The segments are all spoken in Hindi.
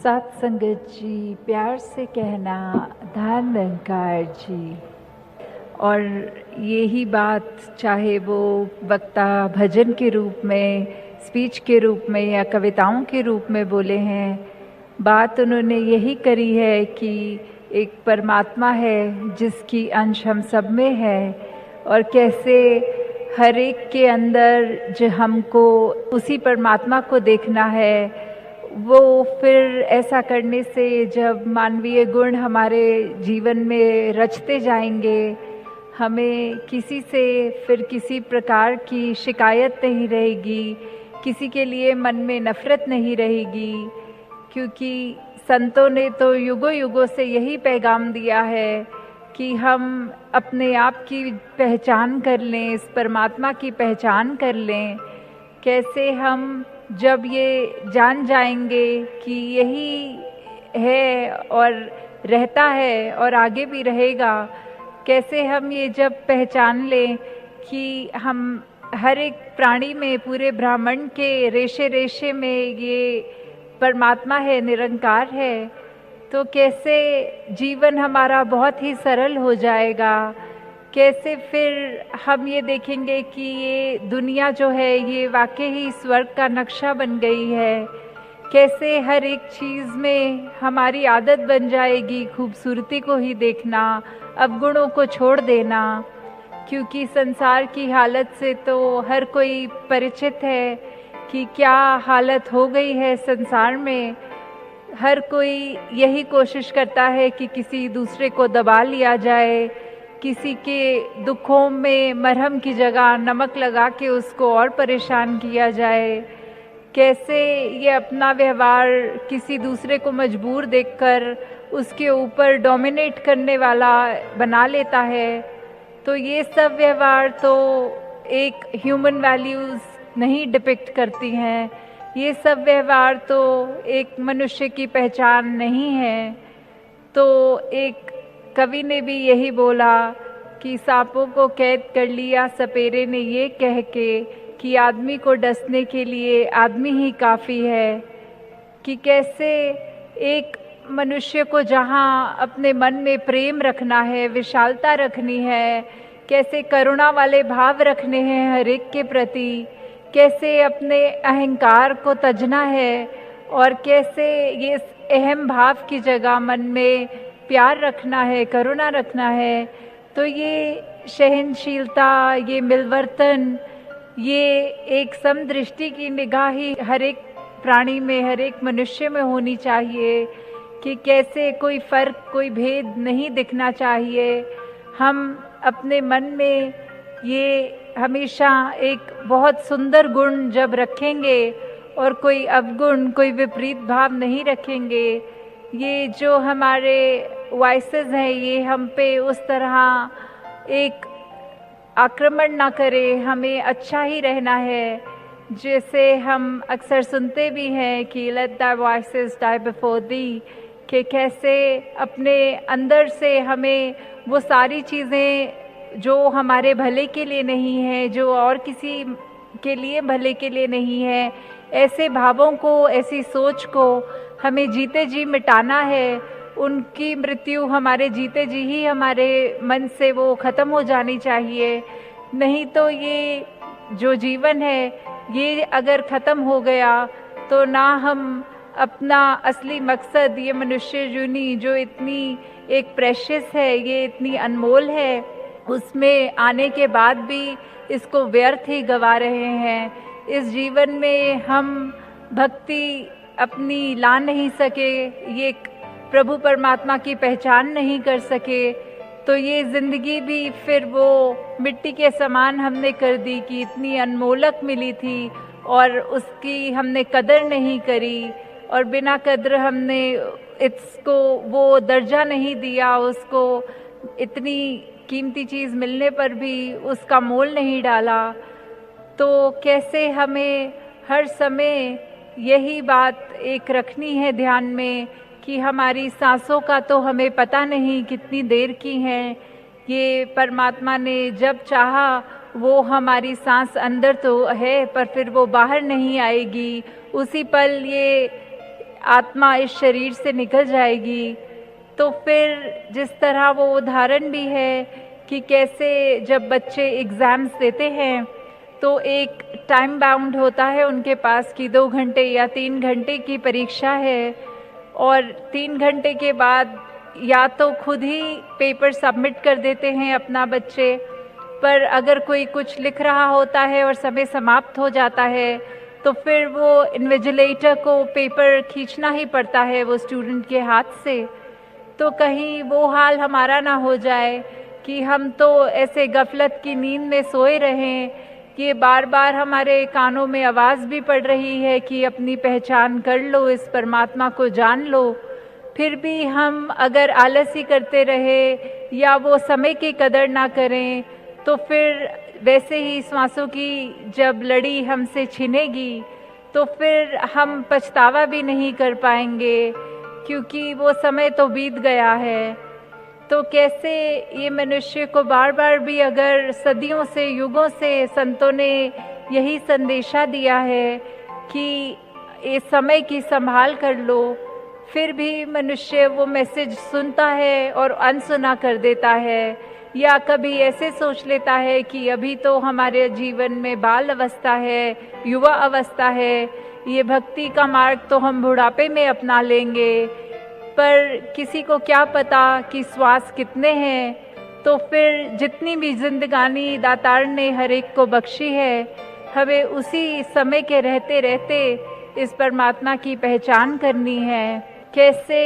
सात संगत जी, प्यार से कहना धान निरंकार जी। और यही बात चाहे वो वक्ता भजन के रूप में, स्पीच के रूप में या कविताओं के रूप में बोले हैं, बात उन्होंने यही करी है कि एक परमात्मा है जिसकी अंश हम सब में है, और कैसे हर एक के अंदर जो हमको उसी परमात्मा को देखना है, वो फिर ऐसा करने से जब मानवीय गुण हमारे जीवन में रचते जाएंगे, हमें किसी से फिर किसी प्रकार की शिकायत नहीं रहेगी, किसी के लिए मन में नफ़रत नहीं रहेगी, क्योंकि संतों ने तो युगों युगों से यही पैगाम दिया है कि हम अपने आप की पहचान कर लें, इस परमात्मा की पहचान कर लें। कैसे हम जब ये जान जाएंगे कि यही है और रहता है और आगे भी रहेगा, कैसे हम ये जब पहचान लें कि हम हर एक प्राणी में, पूरे ब्रह्मांड के रेशे रेशे में ये परमात्मा है, निरंकार है, तो कैसे जीवन हमारा बहुत ही सरल हो जाएगा। कैसे फिर हम ये देखेंगे कि ये दुनिया जो है ये वाकई ही स्वर्ग का नक्शा बन गई है। कैसे हर एक चीज़ में हमारी आदत बन जाएगी खूबसूरती को ही देखना, अवगुणों को छोड़ देना, क्योंकि संसार की हालत से तो हर कोई परिचित है कि क्या हालत हो गई है संसार में। हर कोई यही कोशिश करता है कि किसी दूसरे को दबा लिया जाए, किसी के दुखों में मरहम की जगह नमक लगा के उसको और परेशान किया जाए। कैसे ये अपना व्यवहार किसी दूसरे को मजबूर देखकर उसके ऊपर डोमिनेट करने वाला बना लेता है। तो ये सब व्यवहार तो एक ह्यूमन वैल्यूज़ नहीं डिपिक्ट करती हैं, ये सब व्यवहार तो एक मनुष्य की पहचान नहीं है। तो एक कवि ने भी यही बोला कि सांपों को कैद कर लिया सपेरे ने ये कह के कि आदमी को डसने के लिए आदमी ही काफ़ी है। कि कैसे एक मनुष्य को जहाँ अपने मन में प्रेम रखना है, विशालता रखनी है, कैसे करुणा वाले भाव रखने हैं हर एक के प्रति, कैसे अपने अहंकार को तजना है, और कैसे ये अहम भाव की जगह मन में प्यार रखना है, करुणा रखना है। तो ये सहनशीलता, ये मिलवर्तन, ये एक समदृष्टि की निगाह ही हर एक प्राणी में, हर एक मनुष्य में होनी चाहिए कि कैसे कोई फ़र्क, कोई भेद नहीं दिखना चाहिए। हम अपने मन में ये हमेशा एक बहुत सुंदर गुण जब रखेंगे और कोई अवगुण, कोई विपरीत भाव नहीं रखेंगे, ये जो हमारे वॉइसेस हैं ये हम पे उस तरह एक आक्रमण ना करे। हमें अच्छा ही रहना है, जैसे हम अक्सर सुनते भी हैं कि let the voices die before the, कि कैसे अपने अंदर से हमें वो सारी चीज़ें जो हमारे भले के लिए नहीं है, जो और किसी के लिए भले के लिए नहीं है, ऐसे भावों को, ऐसी सोच को हमें जीते जी मिटाना है। उनकी मृत्यु हमारे जीते जी ही हमारे मन से वो ख़त्म हो जानी चाहिए। नहीं तो ये जो जीवन है ये अगर ख़त्म हो गया तो ना हम अपना असली मकसद, ये मनुष्य जूनी जो इतनी एक प्रेशियस है, ये इतनी अनमोल है, उसमें आने के बाद भी इसको व्यर्थ ही गवा रहे हैं। इस जीवन में हम भक्ति अपनी ला नहीं सके, ये प्रभु परमात्मा की पहचान नहीं कर सके, तो ये ज़िंदगी भी फिर वो मिट्टी के समान हमने कर दी कि इतनी अनमोलक मिली थी और उसकी हमने कदर नहीं करी, और बिना कदर हमने इसको वो दर्जा नहीं दिया, उसको इतनी कीमती चीज़ मिलने पर भी उसका मोल नहीं डाला। तो कैसे हमें हर समय यही बात एक रखनी है ध्यान में कि हमारी सांसों का तो हमें पता नहीं कितनी देर की हैं। ये परमात्मा ने जब चाहा वो हमारी सांस अंदर तो है, पर फिर वो बाहर नहीं आएगी। उसी पल ये आत्मा इस शरीर से निकल जाएगी। तो फिर जिस तरह वो उदाहरण भी है कि कैसे जब बच्चे एग्ज़ाम्स देते हैं तो एक टाइम बाउंड होता है उनके पास कि 2 घंटे या 3 घंटे की परीक्षा है, और 3 घंटे के बाद या तो खुद ही पेपर सबमिट कर देते हैं अपना बच्चे, पर अगर कोई कुछ लिख रहा होता है और समय समाप्त हो जाता है तो फिर वो इन्विजिलेटर को पेपर खींचना ही पड़ता है वो स्टूडेंट के हाथ से। तो कहीं वो हाल हमारा ना हो जाए कि हम तो ऐसे गफलत की नींद में सोए रहें कि बार बार हमारे कानों में आवाज़ भी पड़ रही है कि अपनी पहचान कर लो, इस परमात्मा को जान लो, फिर भी हम अगर आलसी करते रहे या वो समय की कदर ना करें तो फिर वैसे ही सांसों की जब लड़ी हमसे छिनेगी तो फिर हम पछतावा भी नहीं कर पाएंगे, क्योंकि वो समय तो बीत गया है। तो कैसे ये मनुष्य को बार बार भी अगर सदियों से युगों से संतों ने यही संदेशा दिया है कि इस समय की संभाल कर लो, फिर भी मनुष्य वो मैसेज सुनता है और अनसुना कर देता है, या कभी ऐसे सोच लेता है कि अभी तो हमारे जीवन में बाल अवस्था है, युवा अवस्था है, ये भक्ति का मार्ग तो हम बुढ़ापे में अपना लेंगे, पर किसी को क्या पता कि श्वास कितने हैं। तो फिर जितनी भी जिंदगानी दातार ने हर एक को बख्शी है, हमें उसी समय के रहते रहते इस परमात्मा की पहचान करनी है। कैसे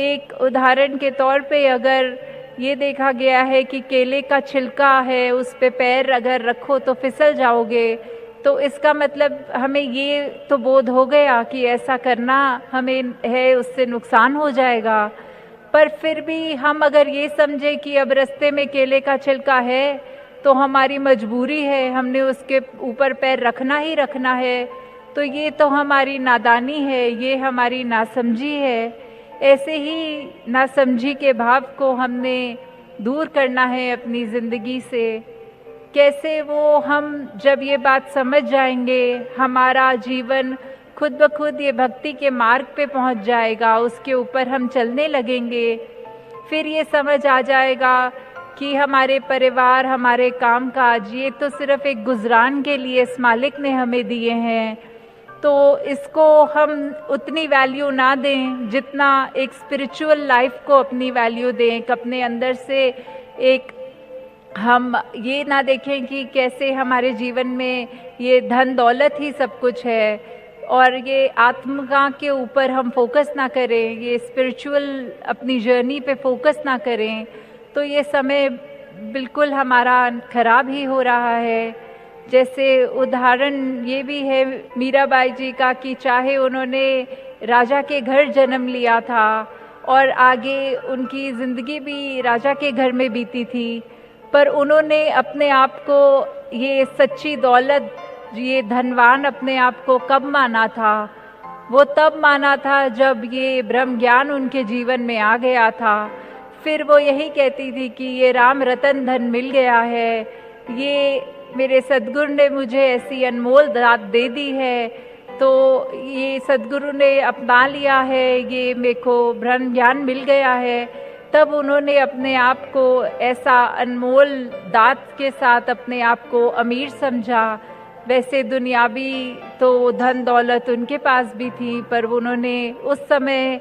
एक उदाहरण के तौर पे अगर ये देखा गया है कि केले का छिलका है, उस पे पैर अगर रखो तो फिसल जाओगे, तो इसका मतलब हमें ये तो बोध हो गया कि ऐसा करना हमें है, उससे नुकसान हो जाएगा। पर फिर भी हम अगर ये समझे कि अब रास्ते में केले का छिलका है तो हमारी मजबूरी है, हमने उसके ऊपर पैर रखना ही रखना है, तो ये तो हमारी नादानी है, ये हमारी नासमझी है। ऐसे ही नासमझी के भाव को हमने दूर करना है अपनी ज़िंदगी से। कैसे वो हम जब ये बात समझ जाएंगे, हमारा जीवन खुद ब खुद ये भक्ति के मार्ग पे पहुंच जाएगा, उसके ऊपर हम चलने लगेंगे। फिर ये समझ आ जाएगा कि हमारे परिवार, हमारे कामकाज, ये तो सिर्फ एक गुजरान के लिए इस मालिक ने हमें दिए हैं, तो इसको हम उतनी वैल्यू ना दें जितना एक स्पिरिचुअल लाइफ को अपनी वैल्यू दें। अपने अंदर से एक हम ये ना देखें कि कैसे हमारे जीवन में ये धन दौलत ही सब कुछ है, और ये आत्मा के ऊपर हम फोकस ना करें, ये स्पिरिचुअल अपनी जर्नी पे फोकस ना करें, तो ये समय बिल्कुल हमारा खराब ही हो रहा है। जैसे उदाहरण ये भी है मीराबाई जी का कि चाहे उन्होंने राजा के घर जन्म लिया था और आगे उनकी ज़िंदगी भी राजा के घर में बीती थी, पर उन्होंने अपने आप को ये सच्ची दौलत, ये धनवान अपने आप को कब माना था? वो तब माना था जब ये ब्रह्म ज्ञान उनके जीवन में आ गया था। फिर वो यही कहती थी कि ये राम रतन धन मिल गया है, ये मेरे सद्गुरु ने मुझे ऐसी अनमोल दात दे दी है, तो ये सद्गुरु ने अपना लिया है, ये मेरे को ब्रह्म ज्ञान मिल गया है। तब उन्होंने अपने आप को ऐसा अनमोल दात के साथ अपने आप को अमीर समझा। वैसे दुनियावी तो धन दौलत उनके पास भी थी, पर उन्होंने उस समय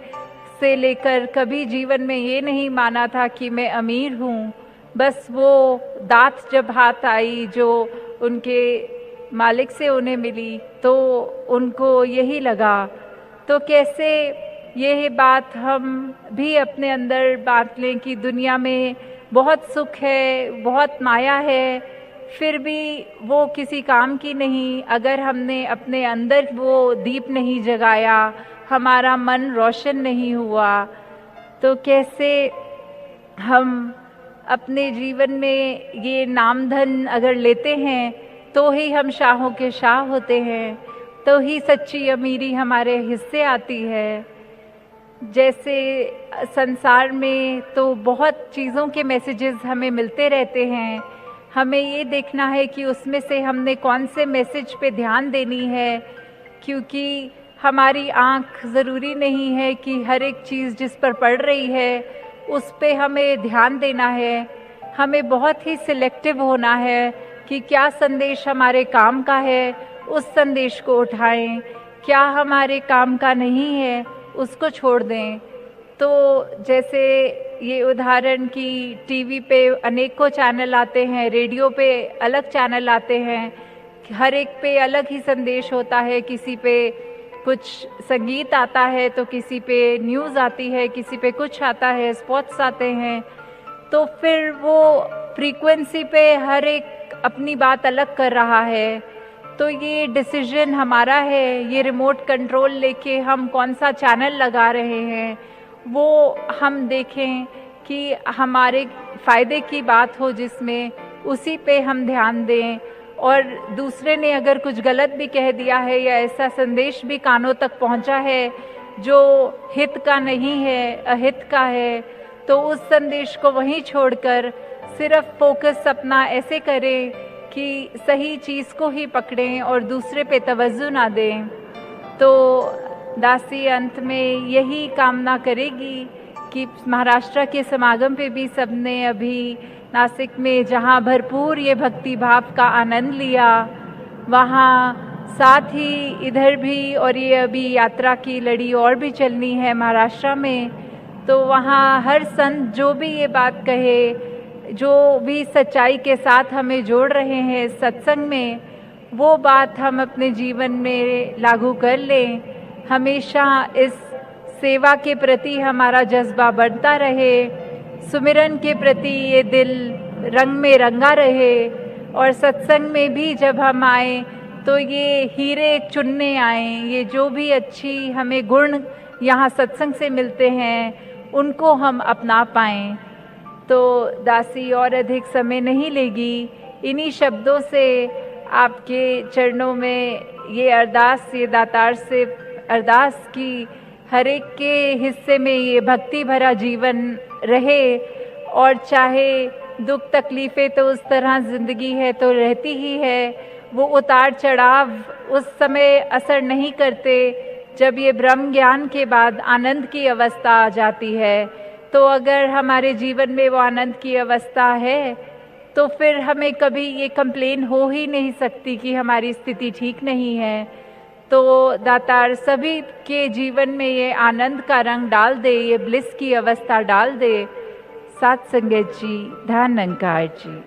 से लेकर कभी जीवन में ये नहीं माना था कि मैं अमीर हूँ। बस वो दात जब हाथ आई जो उनके मालिक से उन्हें मिली, तो उनको यही लगा। तो कैसे यह बात हम भी अपने अंदर बांट लें कि दुनिया में बहुत सुख है, बहुत माया है, फिर भी वो किसी काम की नहीं अगर हमने अपने अंदर वो दीप नहीं जगाया, हमारा मन रोशन नहीं हुआ। तो कैसे हम अपने जीवन में ये नाम धन अगर लेते हैं तो ही हम शाहों के शाह होते हैं, तो ही सच्ची अमीरी हमारे हिस्से आती है। जैसे संसार में तो बहुत चीज़ों के मैसेजेस हमें मिलते रहते हैं, हमें ये देखना है कि उसमें से हमने कौन से मैसेज पे ध्यान देनी है, क्योंकि हमारी आँख ज़रूरी नहीं है कि हर एक चीज़ जिस पर पड़ रही है उस पे हमें ध्यान देना है। हमें बहुत ही सिलेक्टिव होना है कि क्या संदेश हमारे काम का है उस संदेश को उठाएं, क्या हमारे काम का नहीं है उसको छोड़ दें। तो जैसे ये उदाहरण कि टीवी पे अनेकों चैनल आते हैं, रेडियो पे अलग चैनल आते हैं, हर एक पे अलग ही संदेश होता है। किसी पे कुछ संगीत आता है तो किसी पे न्यूज़ आती है, किसी पे कुछ आता है, स्पोर्ट्स आते हैं। तो फिर वो फ्रीक्वेंसी पे हर एक अपनी बात अलग कर रहा है। तो ये डिसीजन हमारा है, ये रिमोट कंट्रोल लेके हम कौन सा चैनल लगा रहे हैं वो हम देखें कि हमारे फ़ायदे की बात हो, जिसमें उसी पे हम ध्यान दें। और दूसरे ने अगर कुछ गलत भी कह दिया है या ऐसा संदेश भी कानों तक पहुंचा है जो हित का नहीं है, अहित का है, तो उस संदेश को वहीं छोड़कर सिर्फ फोकस अपना ऐसे करें कि सही चीज़ को ही पकड़ें और दूसरे पे तवज्जो ना दें। तो दासी अंत में यही कामना करेगी कि महाराष्ट्र के समागम पे भी सबने अभी नासिक में जहाँ भरपूर ये भक्ति भाव का आनंद लिया, वहाँ साथ ही इधर भी, और ये अभी यात्रा की लड़ी और भी चलनी है महाराष्ट्र में, तो वहाँ हर संत जो भी ये बात कहे, जो भी सच्चाई के साथ हमें जोड़ रहे हैं सत्संग में, वो बात हम अपने जीवन में लागू कर लें। हमेशा इस सेवा के प्रति हमारा जज्बा बढ़ता रहे, सुमिरन के प्रति ये दिल रंग में रंगा रहे, और सत्संग में भी जब हम आए तो ये हीरे चुनने आए, ये जो भी अच्छी हमें गुण यहाँ सत्संग से मिलते हैं उनको हम अपना पाएं। तो दासी और अधिक समय नहीं लेगी, इन्हीं शब्दों से आपके चरणों में ये अरदास, ये दातार से अरदास की हर एक के हिस्से में ये भक्ति भरा जीवन रहे, और चाहे दुख तकलीफ़ें तो उस तरह ज़िंदगी है तो रहती ही है, वो उतार चढ़ाव उस समय असर नहीं करते जब ये ब्रह्म ज्ञान के बाद आनंद की अवस्था आ जाती है। तो अगर हमारे जीवन में वो आनंद की अवस्था है तो फिर हमें कभी ये कंप्लेन हो ही नहीं सकती कि हमारी स्थिति ठीक नहीं है। तो दातार सभी के जीवन में ये आनंद का रंग डाल दे, ये ब्लिस की अवस्था डाल दे। सात संगत जी, धन निरंकार जी।